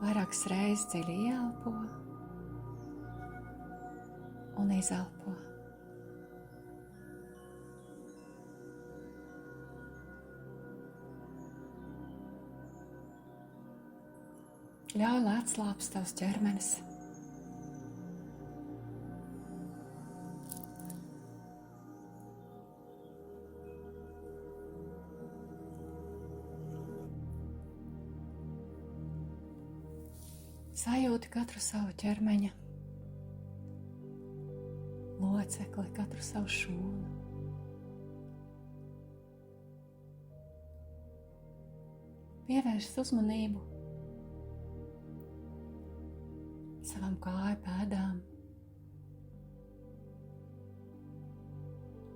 Vairākas reizes dziļi ieelpo un izelpo. Ļauj, lai atslābst tavs ķermenis. Sajūti katru savu ķermeņa locekli, katru savu šūnu. Pievērš uzmanību savam kāju pēdām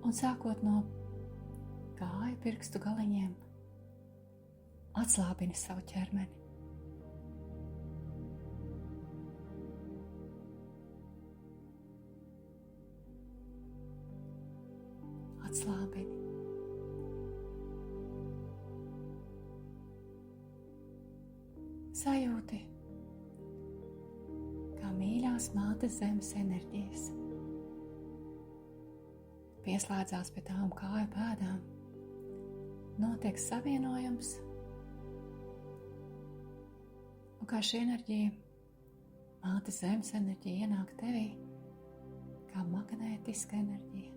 un sākot no kāju pirkstu galiņiem atslābini savu ķermeni. Atslābini. Sajūti, kā mīļās mātes zemes enerģijas pieslēdzās pie tām kāju pēdām, notiek savienojums, un kā šī enerģija, mātes zemes enerģija ienāk tevī, kā magnētiska enerģija.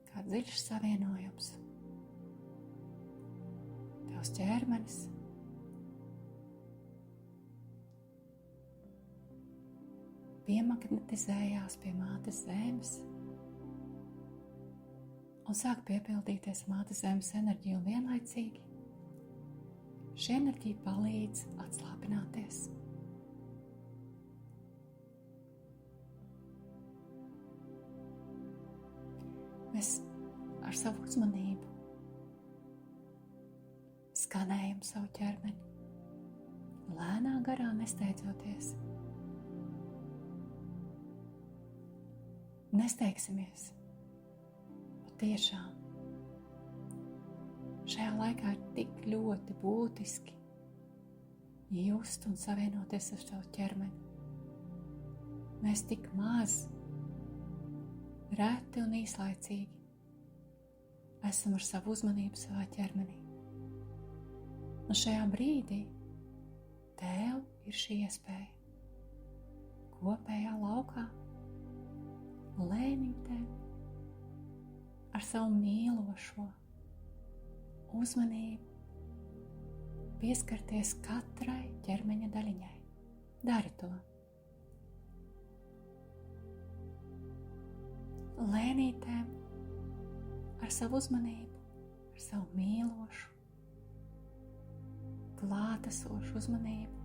Kā dziļš savienojums. Tavs ķermenis piemagnetizējās pie mātes zemes un sāk piepildīties mātes zemes enerģiju, un vienlaicīgi šī enerģija palīdz atslābināties. Mēs ar savu uzmanību skanējam savu ķermeni, lēnā garā nesteidzoties. Nesteigsimies. Patiešām šajā laikā ir tik ļoti būtiski just un savienoties ar savu ķermeni. Mēs tik maz, reti un īslaicīgi esam ar savu uzmanību savā ķermenī. Un šajā brīdī tev ir šī iespēja kopējā laukā lēnītēm ar savu mīlošo uzmanību pieskarties katrai ķermeņa daļiņai. Dari to. Lēnītēm ar savu uzmanību, ar savu mīlošu, klātesošu uzmanību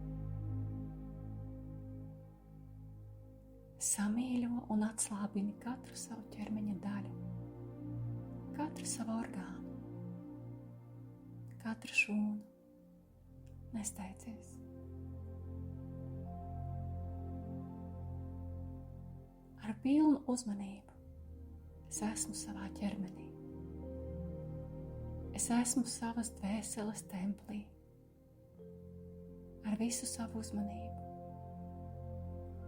samīļo un atslābini katru savu ķermeņa daļu, katru savu orgānu, katru šūnu. Nesteidzies. Ar pilnu uzmanību es esmu savā ķermenī. Es esmu savas dvēseles templī. Ar visu savu uzmanību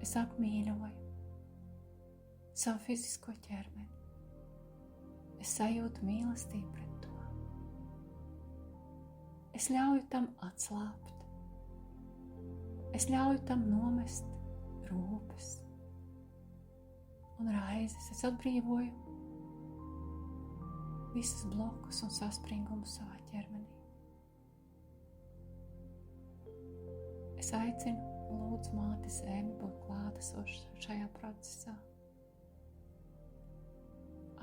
es apmīļoju savu fizisko ķermeni. Es sajūtu mīlestību pret to. Es ļauju tam atslābt. Es ļauju tam nomest rūpes un raizes. Es atbrīvoju visus blokus un saspringumus savā ķermenī. Es aicinu, lūdzu, māti zemi būt klātesoša šajā procesā.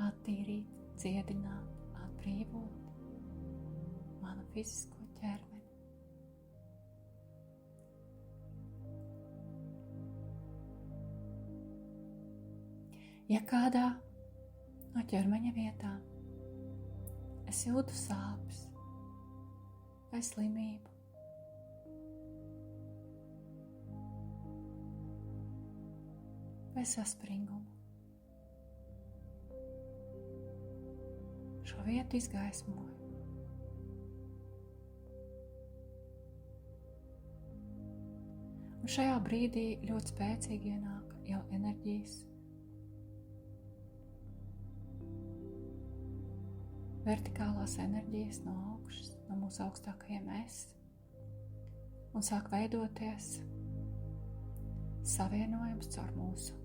Attīrīt, dziedināt, atbrīvot manu fizisko ķermeni. Ja kādā no ķermeņa vietām es jūtu sāpes vai slimību, vai saspringumu, šo vietu izgaismoju. Šajā brīdī ļoti spēcīgi ienāk jau enerģijas. Vertikālās enerģijas no augšas, no mūsu augstākajiem es, un sāk veidoties savienojums caur mūsu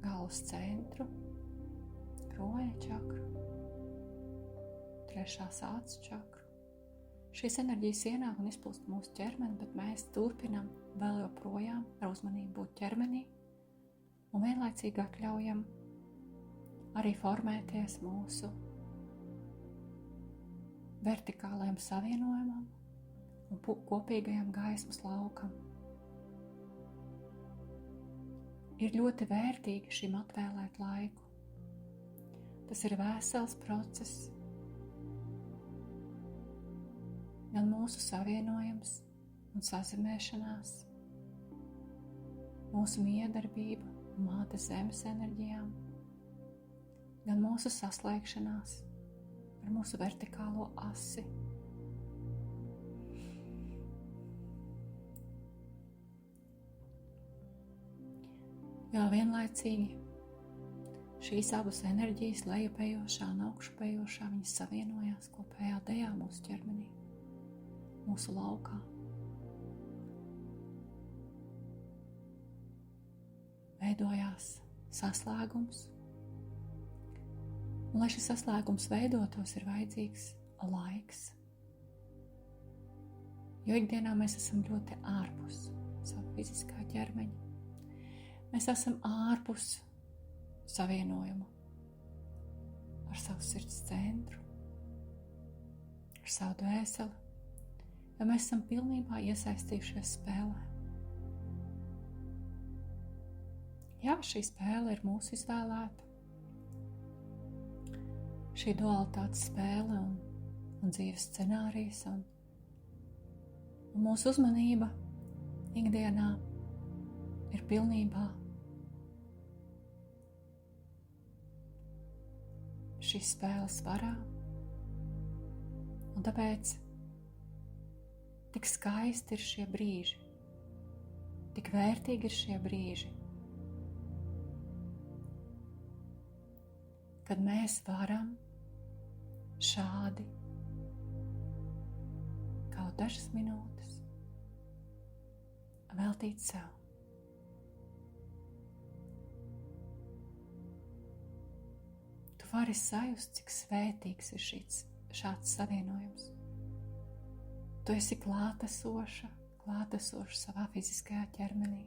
galvas centru, kroņa čakru, trešās acu čakru. Šīs enerģijas ienāk un izplūst mūsu ķermeni, bet mēs turpinam vēl joprojām ar uzmanību būt ķermenī un vienlaicīgi atļaujam arī formēties mūsu vertikālajam savienojumam un kopīgajam gaismas laukam. Ir ļoti vērtīgi šim atvēlēt laiku. Tas ir vesels process, gan mūsu savienojums un sazemēšanās, mūsu miedarbība mātes zemes enerģijām, gan mūsu saslēgšanās ar mūsu vertikālo asi. Jā, vienlaicīgi šīs abas enerģijas, lejupējošā un augšupējošā, viņas savienojās kopējā dejā mūsu ķermenī, mūsu laukā. Veidojās saslēgums, un, lai šis saslēgums veidotos, ir vajadzīgs laiks. Jo ikdienā mēs esam ļoti ārpus savu fiziskā ķermeņa. Mēs esam ārpus savienojuma ar savu sirds centru, ar savu dvēseli, jo mēs esam pilnībā iesaistījušies spēlē. Jā, šī spēle ir mūsu izvēlēta. Šī dualitātes spēle un dzīves scenārijs un mūsu uzmanība ikdienā ir pilnībā šīs spēles varā, un tāpēc tik skaisti ir šie brīži, tik vērtīgi ir šie brīži, kad mēs varam šādi kaut dažas minūtes veltīt sev. Tu vari sajust, cik svētīgs ir šāds savienojums. Tu esi klātesoša savā fiziskajā ķermenī.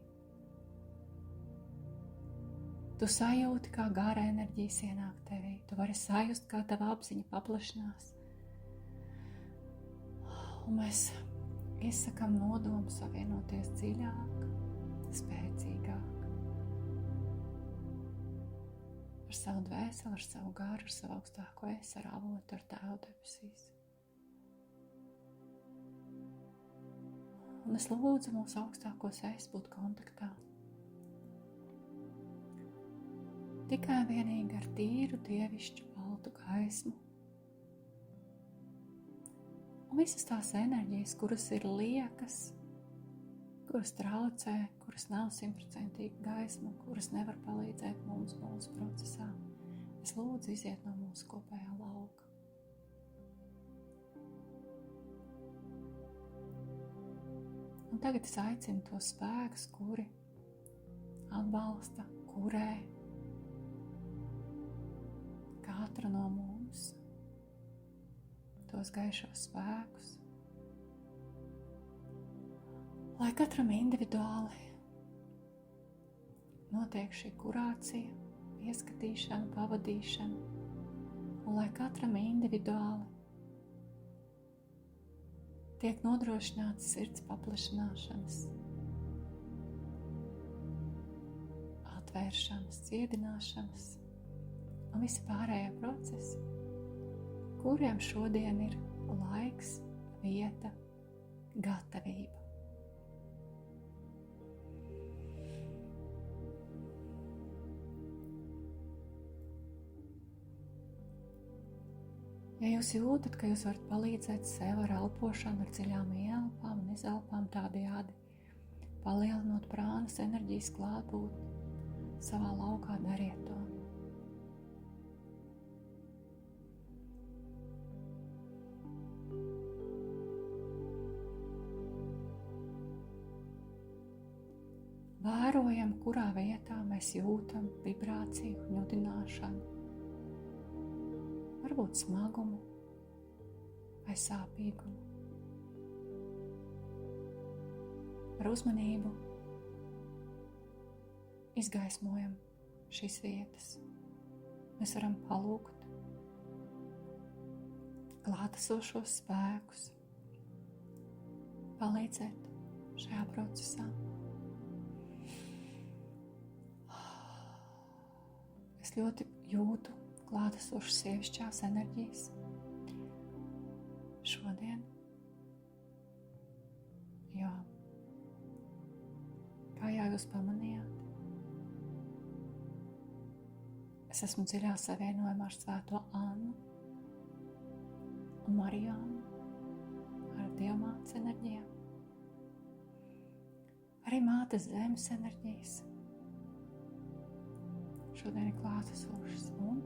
Tu sajūti, kā gara enerģijas ienāk tevī. Tu vari sajust, kā tava apziņa paplašinās. Un mēs izsakam nodomu savienoties dziļāk, spēcīgāk. Ar savu dvēseli, ar savu garu, ar savu augstāko es, ar avotu, ar Tēvu debesīs. Un es lūdzu mūsu augstākos es būt kontaktā. Tikai vienīgi ar tīru, dievišķu, baltu gaismu. Un visas tās enerģijas, kuras ir liekas, kuras traucē, kuras nav 100% gaisma, kuras nevar palīdzēt mums mūsu procesā, es lūdzu iziet no mūsu kopējā lauka. Un tagad es aicinu tos spēkus, kuri atbalsta, kurē katra no mums, tos gaišos spēkus, lai katram individuāli notiek šī kurācija, pieskatīšana, pavadīšana, un lai katram individuāli tiek nodrošināts sirds paplašināšanas, atvēršanas, dziedināšanas un visi pārējie procesi, kuriem šodien ir laiks, vieta, gatavība. Ja jūs jūtat, ka jūs varat palīdzēt sev ar elpošanu, ar dziļām ieelpām un izelpām, tādējādi palielinot prānas enerģijas klātbūtni savā laukā, dariet to. Vērojam, kurā vietā mēs jūtam vibrāciju, ņudināšanu, varbūt smagumu vai sāpīgumu. Ar uzmanību izgaismojam šīs vietas. Mēs varam palūgt klātesošos spēkus, palīdzēt šajā procesā. Es ļoti jūtu klātesošas sievišķās enerģijas šodien, jo, kā jau jūs pamanījāt, es esmu dziļā savienojumā ar Svēto Annu un Marijānu, ar Dievmātes enerģijām, arī Mātes Zemes enerģijas. Šodien ir klātesošas un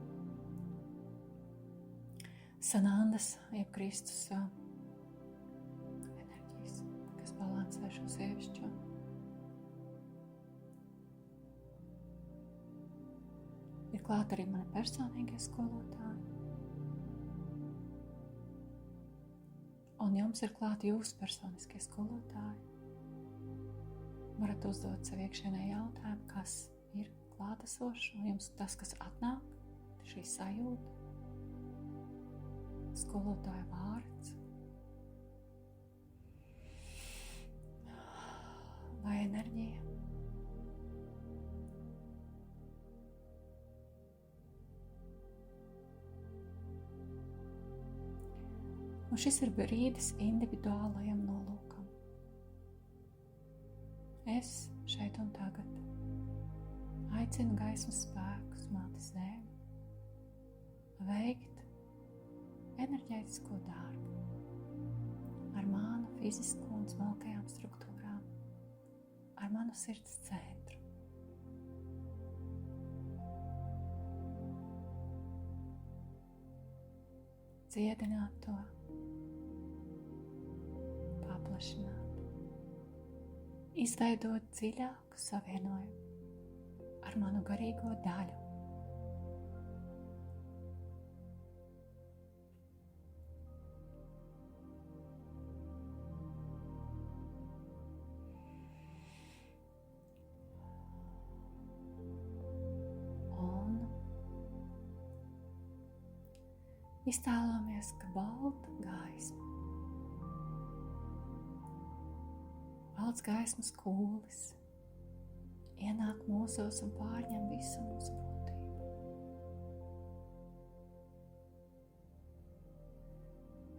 Sanandas, jeb Kristus enerģijas, kas balansē šo sievišķo. Ir klāt arī mani personīgie skolotāji. Un jums ir klāt jūsu personiskie skolotāji. Varat uzdot sev iekšienē jautājumu, kas ir klātesošs, un jums tas, kas atnāk, šī sajūta, skolotāja vārds vai enerģija. Un šis ir brīdis individuālajam nolūkam. Es šeit un tagad aicinu gaismas spēkus, Mātes Zemi, veikt enerģētisko darbu ar manu fizisko un smalkajām struktūrām, ar manu sirds centru. Dziedināt to, paplašināt, izveidot dziļāku savienojumu ar manu garīgo daļu. Un iztēlojamies, ka balta gaisma, balts gaismas kūlis ienāk mūsos un pārņem visu mūsu būtību.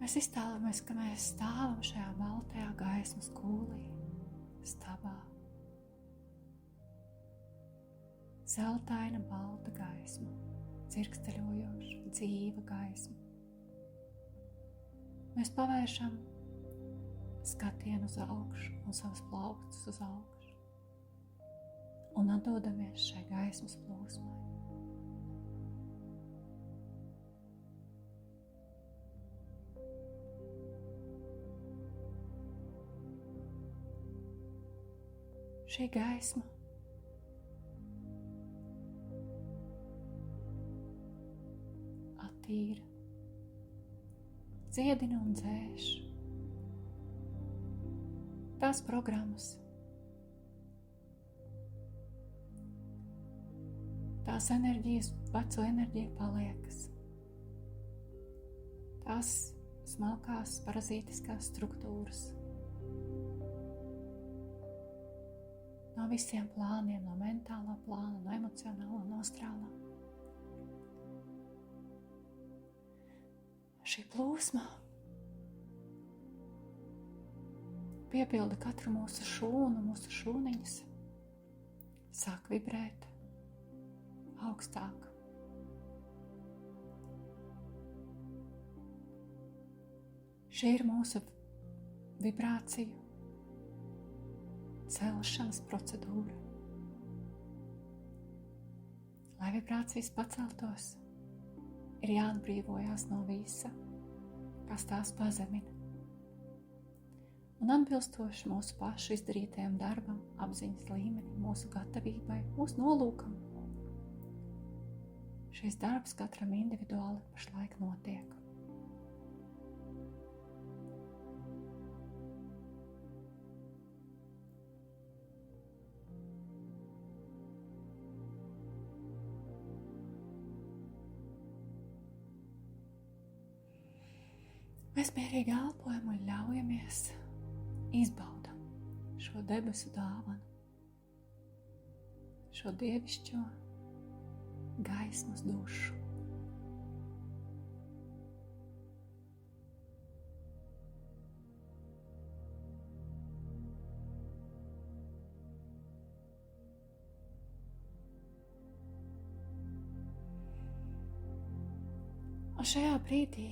Mēs iztēlojamies, ka mēs stāvam šajā baltajā gaismas kūlī, stabā. Zeltaina balta gaisma, dzirksteļojoša, dzīva gaisma. Mēs pavēršam skatienu uz augšu un savus plaukstus uz augšu. Un atdodamies šai gaismas plūsmai. Šī gaisma attīra, dziedina un dzēš tās programmas, tās enerģijas, veco enerģija paliekas. Tās smalkās parazītiskās struktūras no visiem plāniem, no mentālā plāna, no emocionālā, no astrālā. Šī plūsma piepilda katru mūsu šūnu, mūsu šūniņas, sāk vibrēt augstāk. Šī ir mūsu vibrāciju celšanas procedūra. Lai vibrācijas paceltos, ir jāatbrīvojās no visa, kas tās pazemina. Un atbilstoši mūsu pašu izdarītajam darbam, apziņas līmenim, mūsu gatavībai, mūsu nolūkam, šis darbs katram individuāli pašlaik notiek. Mēs mierīgi elpojam un ļaujamies izbaudam šo debesu dāvanu, šo dievišķo gaismas dušu. Un šajā brīdī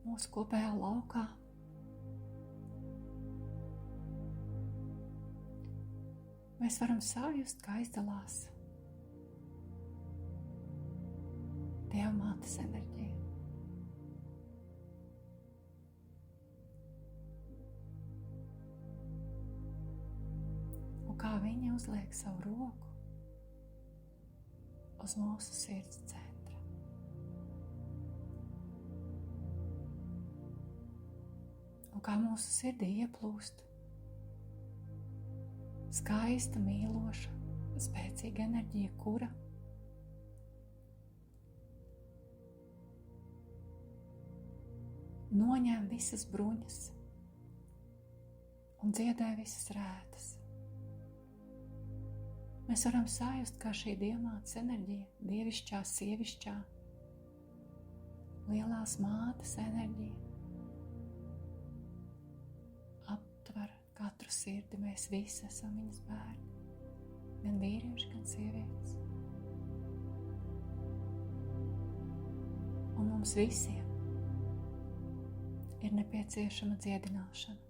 mūsu kopējā laukā mēs varam sajust, kā izdalās Dieva mātes enerģija. Un kā viņa uzliek savu roku uz mūsu sirds centra. Un kā mūsu sirdī ieplūst skaista, mīloša, spēcīga enerģija, kura noņem visas bruņas un dziedē visas rētas. Mēs varam sajust, kā šī dievmātes enerģija, dievišķā, sievišķā, lielās mātes enerģija aptver katru sirdi. Mēs visi esam viņas bērni, gan vīrieši, gan sievietes. Un mums visiem ir nepieciešama dziedināšana.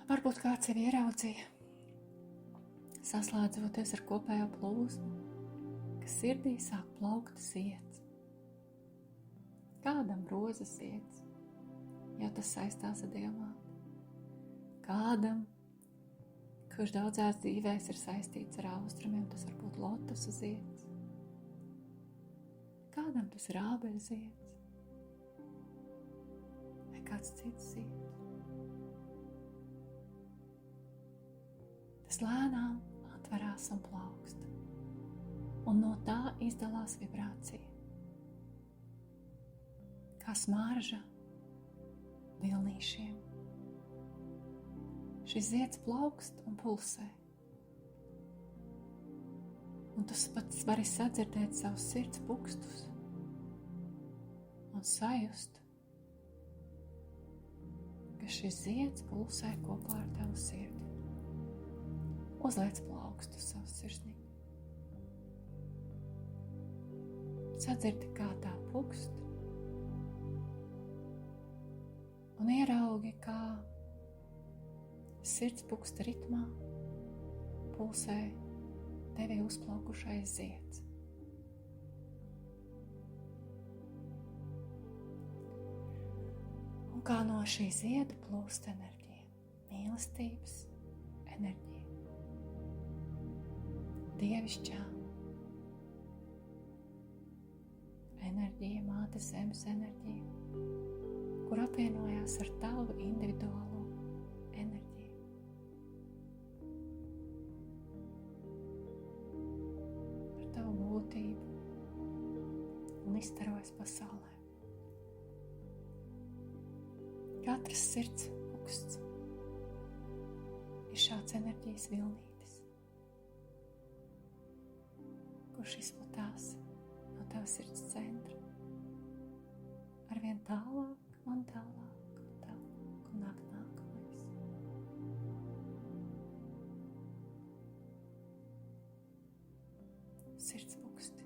Varbūt kāds jau ieraudzīja, saslēdzoties ar kopējo plūsmu, ka sirdī sāk plaukt zieds. Kādam rozes zieds, jo tas saistās ar dievmāti. Kādam, kurš daudzās dzīvēs ir saistīts ar austrumiem, tas var būt lotosa zieds. Kādam tas ir ābeļa zieds, vai kāds cits zieds. Tas lēnām atverās un plaukst, un no tā izdalās vibrācija, kā smarža vilnīšiem. Šis zieds plaukst un pulsē, un tu pats vari sadzirdēt savus sirds pukstus un sajust, ka šis zieds pulsē kopā ar tavu sirdi. Uzliec plaukstu savu sirsniņu. Sadzirdi, kā tā pukst, un ieraugi, kā sirds puksta ritmā pulsē tevi uzplaukušais zieds. Un kā no šī zieda plūst enerģija, mīlestības enerģija, dievišķā enerģija, mātes zemes enerģija, kur apvienojās ar tavu individuālo enerģiju. Ar tavu būtību un izstarojas pasaulē. Katras sirds puksts ir šāds enerģijas vilnītis, kurš izplatās no tava sirds centra arvien tālāk un tālāk un tālāk, un nāk nākamais. sirdsbuksti.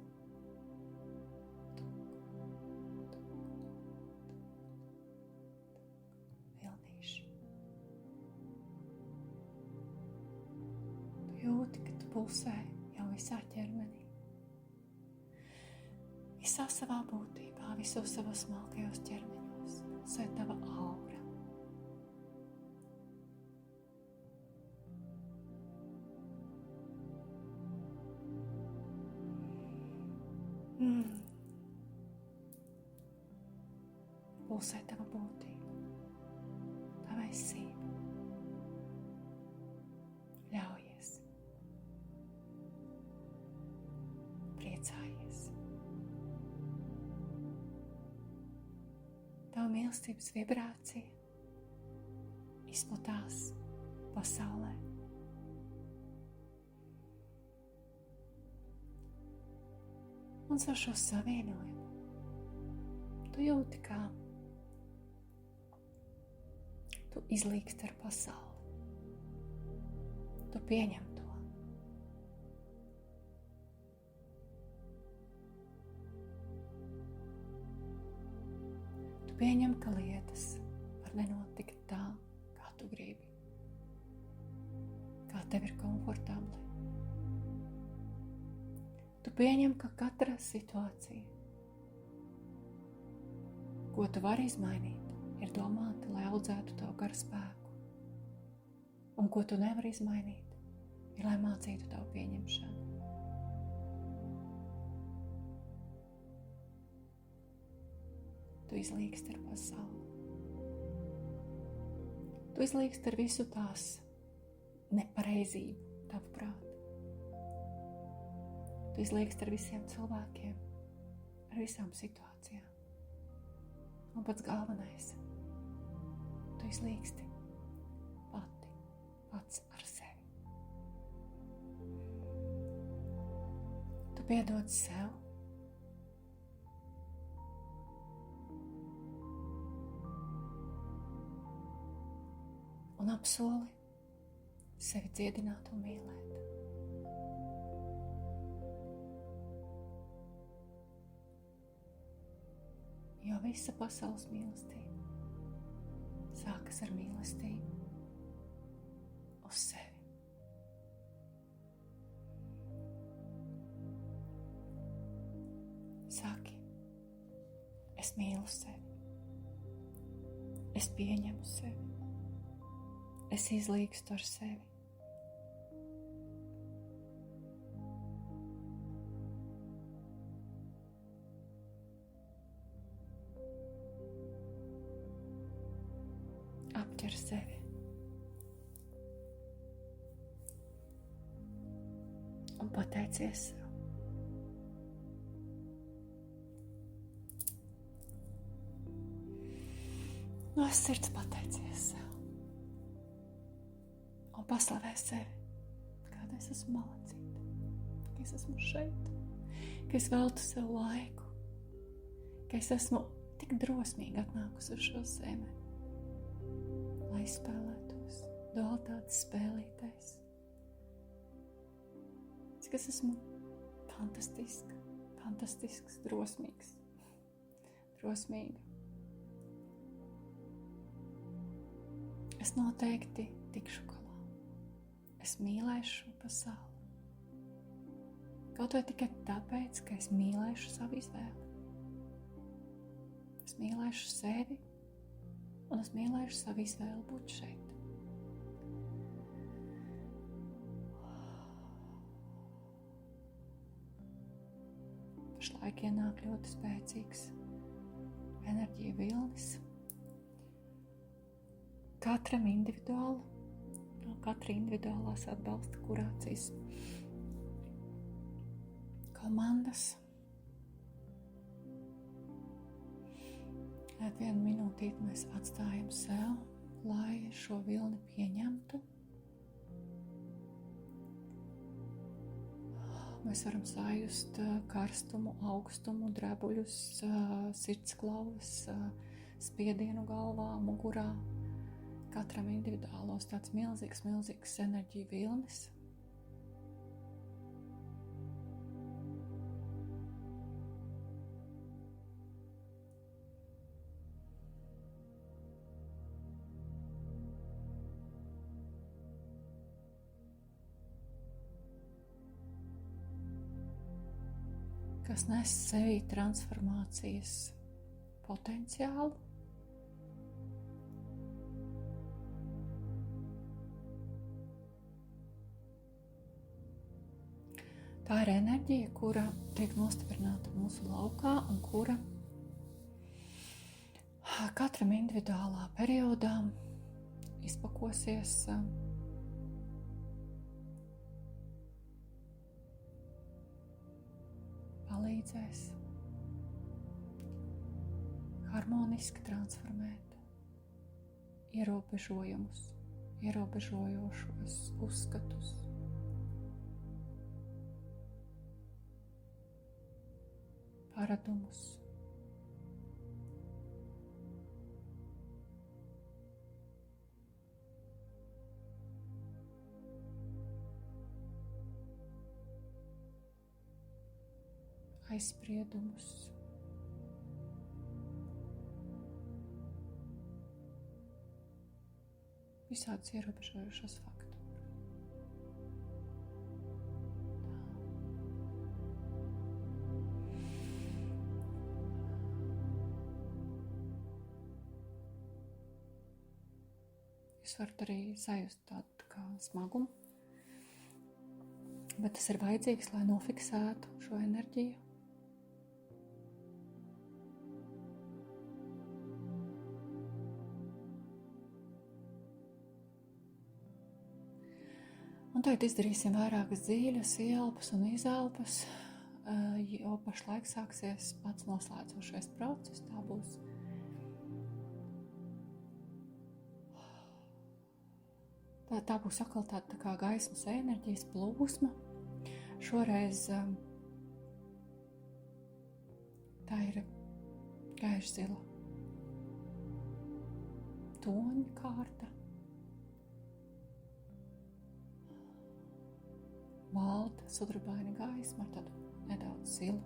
Vilnīši. Tu jūti, ka tu pulsē jau visā ķermenī. Visā savā būtībā, visos savos smalkajos ķermeņos pulsē tava aura. Pulsē tava būtība, tava esība. Ļaujies. Priecājies. Tava mīlestības vibrācija izplatās pasaulē. Un ar šo savienojumu tu jūti, kā tu izlīksti ar pasauli. Tu pieņem to. Tu pieņem, ka lietas var nenotikt tā, kā tu gribi, kā tev ir komfortabli. Tu pieņem, ka katra situācija, ko tu vari izmainīt, ir domāta, lai audzētu tavu garu spēku. Un ko tu nevari izmainīt, ir, lai mācītu tavu pieņemšanu. Tu izlīksti ar pasauli. Tu izlīksti ar visu tās nepareizību, tavu prātu. Tu izlīksti ar visiem cilvēkiem, ar visām situācijām. Un pats galvenais, tu izlīksti pats ar sevi. Tu piedod sev. Un apsoli sevi dziedināt un mīlēt. Jo visa pasaules mīlestība sākas ar mīlestību uz sevi. Saki, es mīlu sevi, es pieņemu sevi, es izlīkstu ar sevi. Apķer sevi. Un pateicies sev. No sirds pateicies sev. Un paslavē sevi, kāda es esmu malacīta, ka es esmu šeit, ka es veltu sev laiku, ka es esmu tik drosmīgi atnākusi uz šo zemi, lai spēlētos dualitātes spēlītājs. Cik es esmu fantastisks, drosmīga. Es noteikti tikšu galā. Es mīlēšu šo pasauli. Kaut vai tikai tāpēc, ka es mīlēšu savu izvēli. Es mīlēšu sevi un es mīlēšu savu izvēli būt šeit. Pašlaik ienāk ļoti spēcīgs enerģija vilnis. Katram individuāli, no katra individuālās atbalsta kurācijas komandas. Vienu minūtīti mēs atstājam sev, lai šo vilni pieņemtu. Mēs varam sajust karstumu, augstumu, drebuļus, sirdsklauvas, spiedienu galvā, mugurā. Katram individuālos tāds milzīgs enerģija vilnis. kas nes sevī transformācijas potenciālu. Tā ir enerģija, kura tiek nostiprināta mūsu laukā un kura katram individuālā periodā izpakosies palīdzēs harmoniski transformēt ierobežojošos uzskatus, paradumus, aizspriedumus, visādus ierobežojošos faktorus. Jūs varat arī sajust tādu kā smagumu, bet tas ir vajadzīgs, lai nofiksētu šo enerģiju. Un tagad izdarīsim vairākas dziļas ielpas un izelpas, jo pašlaik sāksies pats noslēdzošais process. Tā būs atkal tāda kā gaismas enerģijas plūsma. Šoreiz tā ir gaiša zila toņa kārta. Balta, sudrabaina gaisma ar tādu nedaudz zilu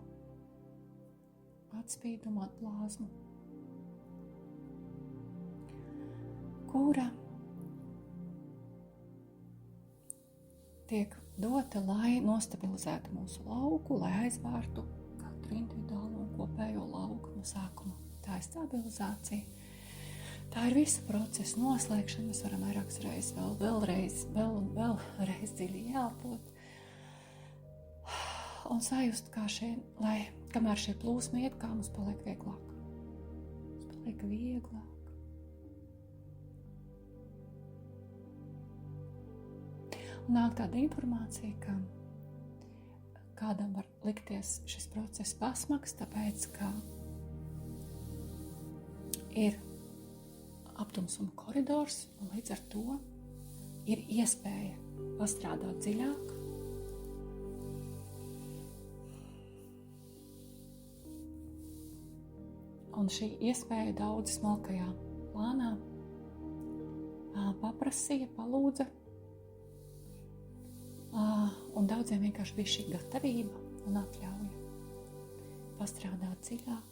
atspīdumu, atblāzmu, kura tiek dota, lai nostabilizētu mūsu lauku, lai aizvārtu katru individuālo un kopējo lauku no sākuma. Tā ir stabilizācija. Tā ir visa procesa noslēgšana. Mēs varam vairākas reizes vēlreiz dziļi jāelpot. Un sajust, lai kamēr šie plūsmi iet, kā mums paliek vieglāk. Mums paliek vieglāk. Un nāk tāda informācija, ka kādam var likties šis process pasmags, tāpēc, ka ir aptumsuma koridors, un līdz ar to ir iespēja pastrādāt dziļāk. Un šī iespēja daudz smalkajā plānā paprasīja, palūdza, un daudziem vienkārši bija šī gatavība un atļauja pastrādāt dziļāk.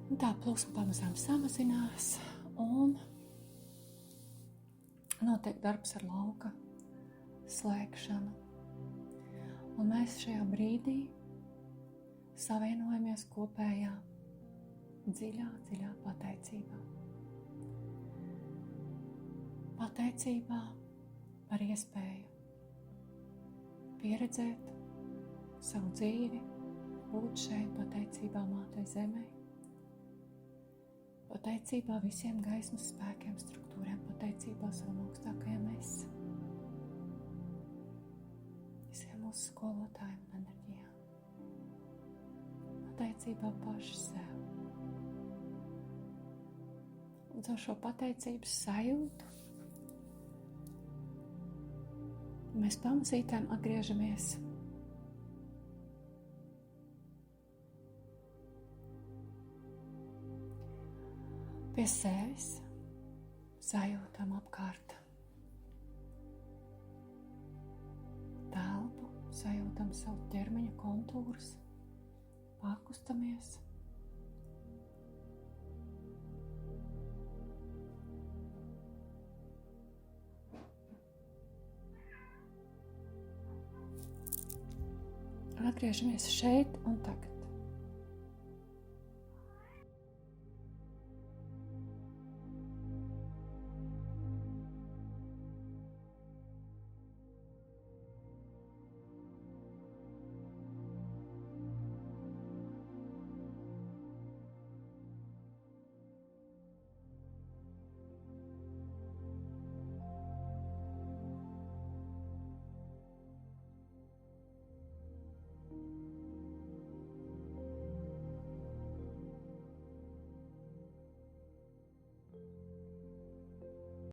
Un tā plūsma pamazām samazinās, un notiek darbs ar lauka slēgšanu. Un mēs šajā brīdī savienojamies kopējā dziļā pateicībā. Pateicībā par iespēju pieredzēt savu dzīvi, būt šeit, pateicībā Mātei Zemei, pateicībā visiem gaismas spēkiem, struktūriem, pateicībā savam augstākajam es, visiem mūsu skolotājiem un enerģijām, pateicībā paši sev. Un caur šo pateicības sajūtu mēs pamazītēm atgriežamies pie sevis, sajūtam apkārt telpu, sajūtam savu ķermeņa kontūrus, pakustamies atgriežamies šeit un tagad.